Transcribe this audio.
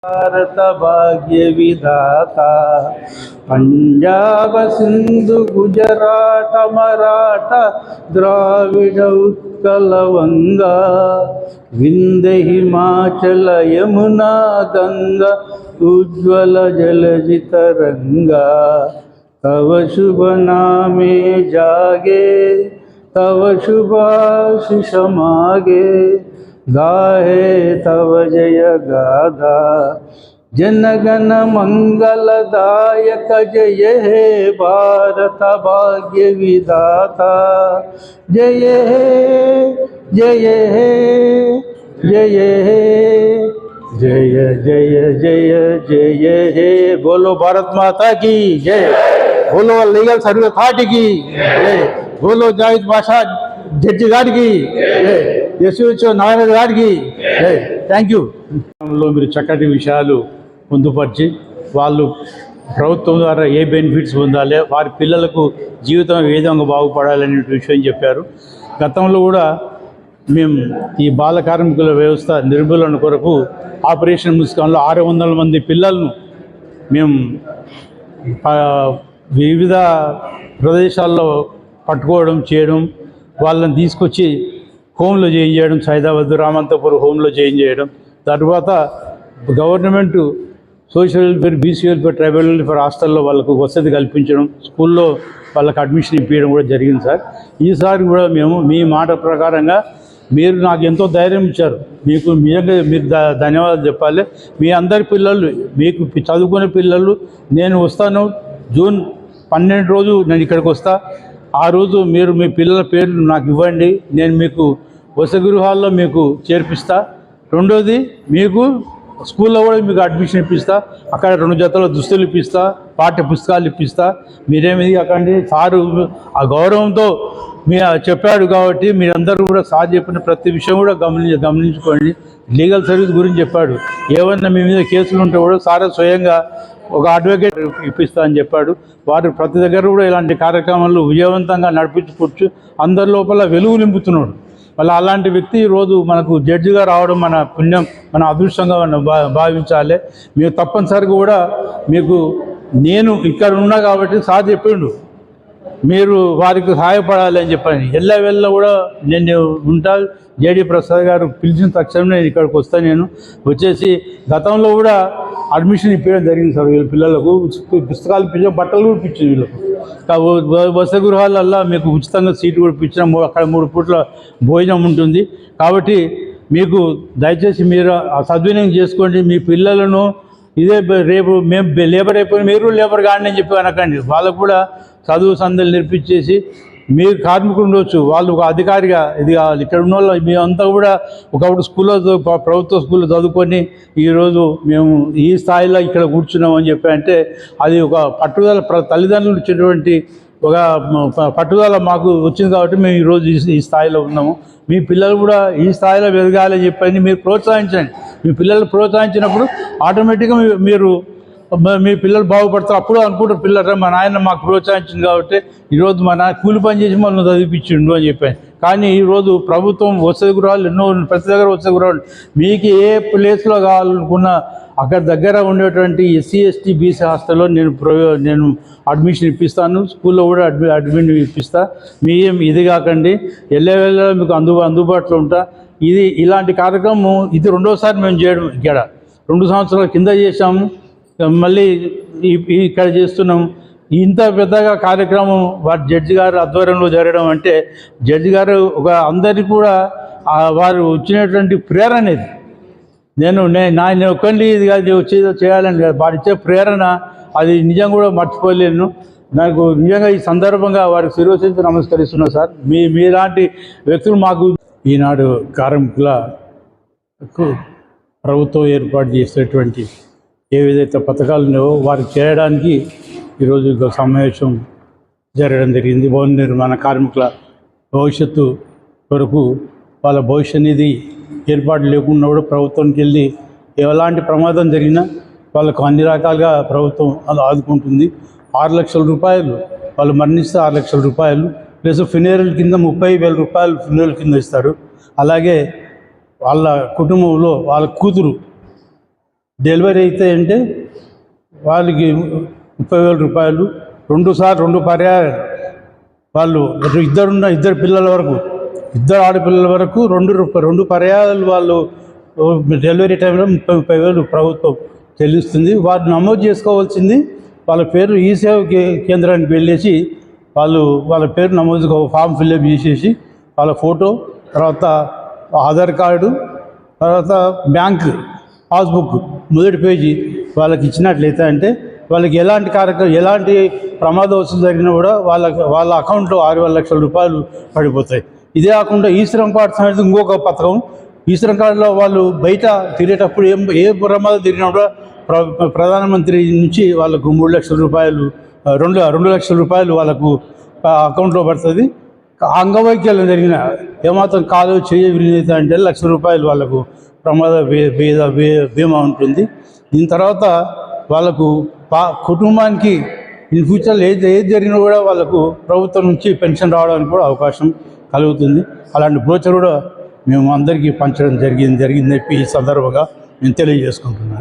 భారత భాగ్య విధాత పంజాబ సింధు గుజరాట మరాఠ ద్రావిడ ఉత్కల వంగ వింధ్య హిమాచల యమునా గంగ ఉజ్వల జలధి తరంగా తవ శుభ నామే జాగే तव शुभाशिष मागे गाहे तव जय गाधा जनगण मंगलदायक जय हे भारत भाग्य विधाता जय हे जय हे जय हे जय जय जय जय हे। बोलो भारत माता की जय, बोलो लीगल सर्विस अथॉरिटी की जय, बोलो जाहिद भाषा జడ్జి గారికి యశ్వచ్ నారాయణ గారికి థ్యాంక్ యూ. మీరు చక్కటి విషయాలు పొందుపరిచి వాళ్ళు ప్రభుత్వం ద్వారా ఏ బెనిఫిట్స్ పొందాలి, వారి పిల్లలకు జీవితం ఏ విధంగా బాగుపడాలనే విషయం చెప్పారు. గతంలో కూడా మేము ఈ బాల కార్మికుల వ్యవస్థ నిర్మూలన కొరకు ఆపరేషన్ ముస్కాన్లో 600 మంది పిల్లలను మేము వివిధ ప్రదేశాల్లో పట్టుకోవడం చేయడం, వాళ్ళని తీసుకొచ్చి హోమ్లో జాయిన్ చేయడం, సైదాబాద్ రామంతపూర్ హోమ్లో జాయిన్ చేయడం, తర్వాత government social welfare, BC welfare, tribal welfare హాస్టల్లో వాళ్ళకు వసతి కల్పించడం, స్కూల్లో వాళ్ళకి అడ్మిషన్ ఇప్పించడం కూడా జరిగింది సార్. ఈసారి కూడా మేము మీ మాట ప్రకారంగా మీరు నాకు ఎంతో ధైర్యం ఇచ్చారు, మీకు నిజంగా మీరు ధన్యవాదాలు చెప్పాలి. మీ అందరి పిల్లలు, మీకు చదువుకునే పిల్లలు, నేను వస్తాను జూన్ 12 రోజు నేను ఇక్కడికి వస్తా. ఆ రోజు మీరు మీ పిల్లల పేర్లు నాకు ఇవ్వండి, నేను మీకు వసతిగృహాల్లో మీకు చేర్పిస్తా. రెండోది, మీకు స్కూల్లో కూడా మీకు అడ్మిషన్ ఇప్పిస్తా, అక్కడ 2 జతల దుస్తులు ఇప్పిస్తా, పాఠ్య పుస్తకాలు ఇప్పిస్తా. మీరేమి అక్కడి సారు ఆ గౌరవంతో చెప్పాడు కాబట్టి మీరందరూ కూడా సార్ చెప్పిన ప్రతి విషయం కూడా గమనించుకోండి. లీగల్ సర్వీస్ గురించి చెప్పాడు, ఏమన్నా మీ మీద కేసులు ఉంటే కూడా సార్ స్వయంగా ఒక అడ్వకేట్ ఇప్పిస్తా అని చెప్పాడు. వారు ప్రతి దగ్గర కూడా ఇలాంటి కార్యక్రమాలు విజయవంతంగా నడిపించుకోవచ్చు, అందరి లోపల వెలుగు నింపుతున్నాడు. మళ్ళీ అలాంటి వ్యక్తి ఈరోజు మనకు జడ్జిగా రావడం మన పుణ్యం, మన అదృష్టంగా మనం భావించాలి. మీరు తప్పనిసరిగా కూడా మీకు నేను ఇక్కడ ఉన్నా కాబట్టి సార్ చెప్పిండు మీరు వారికి సహాయపడాలి అని చెప్పాను. వెళ్ళ కూడా నేను ఉంటా. జేడి ప్రసాద్ గారు పిలిచిన తక్షణం నేను ఇక్కడికి వస్తాను. నేను వచ్చేసి గతంలో కూడా అడ్మిషన్ ఇప్పించడం జరిగింది సార్. వీళ్ళ పిల్లలకు పుస్తకాలు ఇప్పించాం, బట్టలు కూడా ఇప్పించింది వీళ్ళకు. వసతి గృహాలల్లో మీకు ఉచితంగా సీటు కూడా ఇప్పించిన, అక్కడ 3 పూట్ల భోజనం ఉంటుంది. కాబట్టి మీకు దయచేసి మీరు సద్వినియోగం చేసుకోండి. మీ పిల్లలను ఇదే రేపు మేము లేబర్ అయిపోయి మీరు లేబర్ కానీ అని చెప్పి అనకండి. వాళ్ళకు కూడా చదువు సందులు నేర్పించేసి, మీరు కార్మికులు ఉండవచ్చు, వాళ్ళు ఒక అధికారిగా ఇది కావాలి. ఇక్కడ ఉన్న వాళ్ళు మేమంతా కూడా ఒకప్పుడు స్కూల్లో ప్రభుత్వ స్కూల్లో చదువుకొని ఈరోజు మేము ఈ స్థాయిలో ఇక్కడ కూర్చున్నాం అని చెప్పి అంటే అది ఒక పట్టుదల, తల్లిదండ్రులు ఇచ్చినటువంటి ఒక పట్టుదల మాకు వచ్చింది కాబట్టి మేము ఈరోజు ఈ స్థాయిలో ఉన్నాము. మీ పిల్లలు కూడా ఈ స్థాయిలో ఎదగాలని చెప్పని మీరు ప్రోత్సహించండి. మీ పిల్లలు ప్రోత్సహించినప్పుడు ఆటోమేటిక్గా మీరు మీ పిల్లలు బాగుపడతారు. అప్పుడు అనుకుంటారు పిల్లలు, మా నాయన మాకు ప్రోత్సహించింది కాబట్టి ఈరోజు మా నాన్న కూలి పని చేసి మనం చదివించిండు అని చెప్పాను. కానీ ఈరోజు ప్రభుత్వం వసతి గృహాలు ఎన్నో, ప్రతి దగ్గర వసతి గృహాలు, మీకు ఏ ప్లేస్లో కావాలనుకున్నా అక్కడ దగ్గర ఉండేటువంటి ఎస్సీ ఎస్టీ బీసీ హాస్టల్లో నేను అడ్మిషన్ ఇప్పిస్తాను. స్కూల్లో కూడా అడ్మిషన్ ఇప్పిస్తా. మీ ఇది కాకండి, వెళ్ళ మీకు అందుబాటులో ఉంటా. ఇలాంటి కార్యక్రమం ఇది 2వసారి మేము చేయడం. ఇక్కడ 2 సంవత్సరాల కింద చేశాము, మళ్ళీ ఇక్కడ చేస్తున్నాం. ఇంత పెద్దగా కార్యక్రమం వారి జడ్జి గారు ఆధ్వర్యంలో జరగడం అంటే జడ్జి గారు ఒక అందరికీ కూడా వారు వచ్చినటువంటి ప్రేరణ ఇది. నేను ఒక్కడిని ఇది కాదు వచ్చేదో చేయాలని కాదు, వారు ఇచ్చే ప్రేరణ అది నిజంగా కూడా మర్చిపోలేను. నాకు నిజంగా ఈ సందర్భంగా వారికి శిరోసించి నమస్కరిస్తున్నాను సార్. మీలాంటి వ్యక్తులు మాకు ఈనాడు కార్మికులకు ప్రభుత్వం ఏర్పాటు చేసేటువంటి ఏ విధైతే పథకాలు ఉన్నాయో వారికి చేయడానికి ఈరోజు సమావేశం జరగడం జరిగింది. భవన నిర్మాణ కార్మికుల భవిష్యత్తు కొరకు వాళ్ళ భవిష్యత్ నిధి ఏర్పాటు లేకుండా కూడా ప్రభుత్వానికి వెళ్ళి ఎలాంటి ప్రమాదం జరిగినా వాళ్ళకు అన్ని రకాలుగా ప్రభుత్వం అలా ఆదుకుంటుంది. 6 లక్షల రూపాయలు వాళ్ళు మరణిస్తే 6 లక్షల రూపాయలు ప్లస్ ఫినేరల్ కింద 30,000 రూపాయలు ఫినేరల్ కింద ఇస్తారు. అలాగే వాళ్ళ కుటుంబంలో వాళ్ళ కూతురు డెలివరీ అయితే అంటే వాళ్ళకి 30,000 రూపాయలు 2 పర్యాయాలు వాళ్ళు ఇద్దరు పిల్లల వరకు, ఇద్దరు ఆడపిల్లల వరకు 2 పర్యాయాలు వాళ్ళు డెలివరీ టైంలో 30,000 ప్రభుత్వం చెల్లిస్తుంది. వాటిని నమోదు చేసుకోవాల్సింది వాళ్ళ పేరు ఈ సేవ కేంద్రానికి వెళ్ళేసి వాళ్ళ పేరు నమోదు ఫామ్ ఫిల్అప్ చేసేసి వాళ్ళ ఫోటో, తర్వాత ఆధార్ కార్డు, తర్వాత బ్యాంక్ పాస్బుక్ మొదటి పేజీ వాళ్ళకి ఇచ్చినట్లయితే అంటే వాళ్ళకి ఎలాంటి ప్రమాదవశాలు జరిగినా కూడా వాళ్ళ అకౌంట్లో 6,000 లక్షల రూపాయలు పడిపోతాయి. ఇదే కాకుండా ఈ శ్రమ్ కార్డ్స్ అనేది ఇంకొక పథకం. ఈ శ్రమ్ కార్డులో వాళ్ళు బయట తిరిగేటప్పుడు ఏ ప్రమాదం తిరిగినా కూడా ప్రధానమంత్రి నుంచి వాళ్ళకు 3 లక్షల రూపాయలు 2 లక్షల రూపాయలు వాళ్ళకు అకౌంట్లో పడుతుంది. అంగవైకల్యం జరిగిన ఏమాత్రం కాలు చేయ విరిగితే అంటే 1 లక్ష రూపాయలు వాళ్ళకు ప్రమాద బీమా ఉంటుంది. దీని తర్వాత వాళ్ళకు కుటుంబానికి ఇన్ ఫ్యూచర్లో ఏది జరిగినా కూడా వాళ్ళకు ప్రభుత్వం నుంచి పెన్షన్ రావడానికి కూడా అవకాశం కలుగుతుంది. అలాంటి బ్రోచర్ కూడా మేము అందరికీ పంచడం జరిగిందని చెప్పి ఈ సందర్భంగా నేను తెలియజేసుకుంటున్నాను.